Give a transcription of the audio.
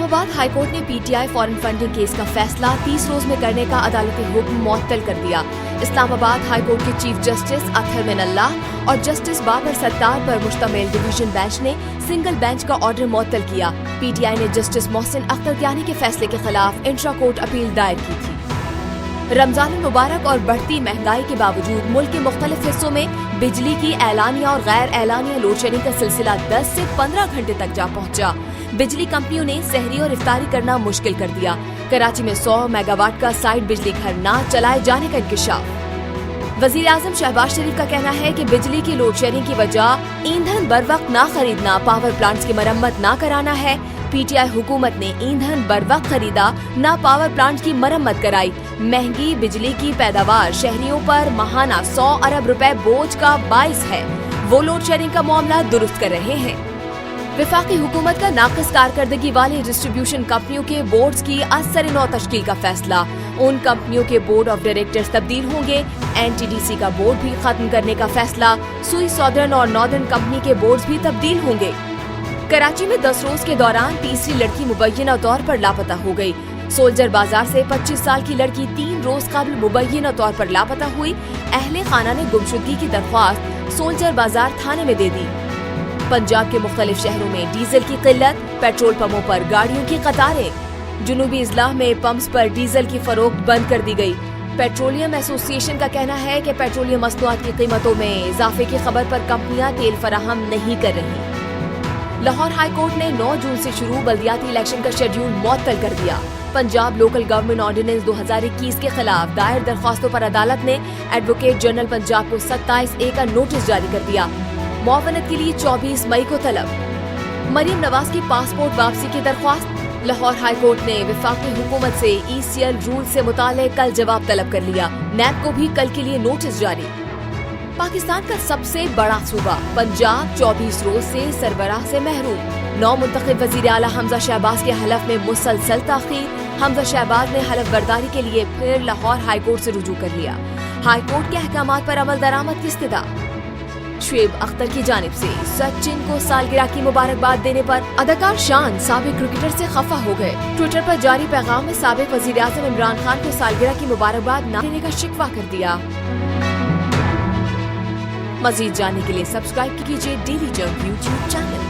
आबाद high court ने PTI foreign funding case का फैसला 30 रोज में करने का अदालती हुक्म मुअत्तल कर दिया। इस्लामाबाद हाई कोर्ट के चीफ जस्टिस अतहर मिनल्लाह और जस्टिस बाबर सत्तार पर मुश्तमिल डिवीजन बेंच ने सिंगल बेंच का ऑर्डर मुअत्तल किया। पीटीआई ने जस्टिस मोहसिन अख्तरयानी के फैसले के खिलाफ इंट्रा कोर्ट अपील दायर की थी। रमजान मुबारक और बढ़ती महंगाई के बावजूद मुल्क के मुख्तलिफ हिस्सों में बिजली की एलानिया और गैर एलानिया लोड शेडिंग का सिलसिला 10 से 15 घंटे तक जा पहुंचा। बिजली कंपनियों ने सहरी और इफ्तारी करना मुश्किल कर दिया। कराची में 100 मेगावाट का साइड बिजली घर न चलाए जाने का इंकशाफ। वजीर आजम शहबाज शरीफ का कहना है कि बिजली की लोड शेडिंग की वजह ईंधन बर वक्त न खरीदना, पावर प्लांट्स की मरम्मत न कराना है। पीटीआई हुकूमत ने ईंधन बर वक्त खरीदा, न पावर प्लांट की मरम्मत कराई। महंगी बिजली की पैदावार शहरियों पर माहाना 100 अरब रुपए बोझ का बाइस है। वो लोड शेडिंग का मामला दुरुस्त कर रहे हैं। वफाकी हुकूमत का नाक़िस कारकर्दगी वाली डिस्ट्रीब्यूशन कंपनियों के बोर्ड्स की असर नौ तश्कील का फैसला। उन कंपनियों के बोर्ड ऑफ डायरेक्टर्स तब्दील होंगे। एनटीडीसी का बोर्ड भी खत्म करने का फैसला। सुई सॉदर्न और नॉर्दर्न कंपनी के बोर्ड्स भी तब्दील होंगे। कराची में 10 रोज के दौरान तीसरी लड़की मुबैयना तौर पर लापता हो गई। सोल्जर बाजार से 25 साल की लड़की 3 रोज कबल मुबैयना तौर पर लापता हुई। अहले खाना ने गुमशुदगी की दरख्वास्त सोल्जर बाजार थाने में दे दी। पंजाब के मुख्तलिफ शहरों में डीजल की किल्लत, पेट्रोल पंपों पर गाड़ियों की कतारें। जुनूबी इजलाह में पंप्स पर डीजल की फरोख्त बंद कर दी गई। पेट्रोलियम एसोसिएशन का कहना है कि पेट्रोलियम मसनूआत की कीमतों में इजाफे की खबर पर कंपनियां तेल फराहम नहीं कर रही। लाहौर हाई कोर्ट ने 9 जून से शुरू बल्दियाती इलेक्शन का शेड्यूल मुअत्तल कर दिया। पंजाब लोकल गवर्नमेंट ऑर्डिनेंस 2021 के खिलाफ दायर दरख्वास्तों पर अदालत ने एडवोकेट जनरल पंजाब को 27A का नोटिस जारी कर दिया। मुआवनत के लिए 24 मई को तलब। मरियम नवाज की पासपोर्ट वापसी की दरख्वास्त। लाहौर हाई कोर्ट ने वफाकी हुकूमत से ECL रूल से मुताल्लिक कल जवाब तलब कर लिया। नैब को भी कल के लिए नोटिस जारी। पाकिस्तान का सबसे बड़ा सूबा पंजाब 24 रोज से सरबराह से महरूम। 9 मुंतखब वजीर आला हमजा शहबाज के हलफ में मुसलसल ताखीर। हमजा शहबाज ने हलफ बर्दारी के लिए फिर लाहौर हाई कोर्ट से रुजू कर लिया। हाई कोर्ट के अहकामात पर अमल दरामद की इस्तदा। शुएब अख्तर की जानिब से सचिन को सालगिरह की मुबारकबाद देने पर अदाकार शान साबिक क्रिकेटर से खफा हो गए। ट्विटर पर जारी पैगाम में साबिक वजीर आज़म इमरान खान को सालगिरह की मुबारकबाद न देने का शिकवा कर दिया। मजीद जानने के लिए सब्सक्राइब कीजिए डेली जंग यूट्यूब चैनल।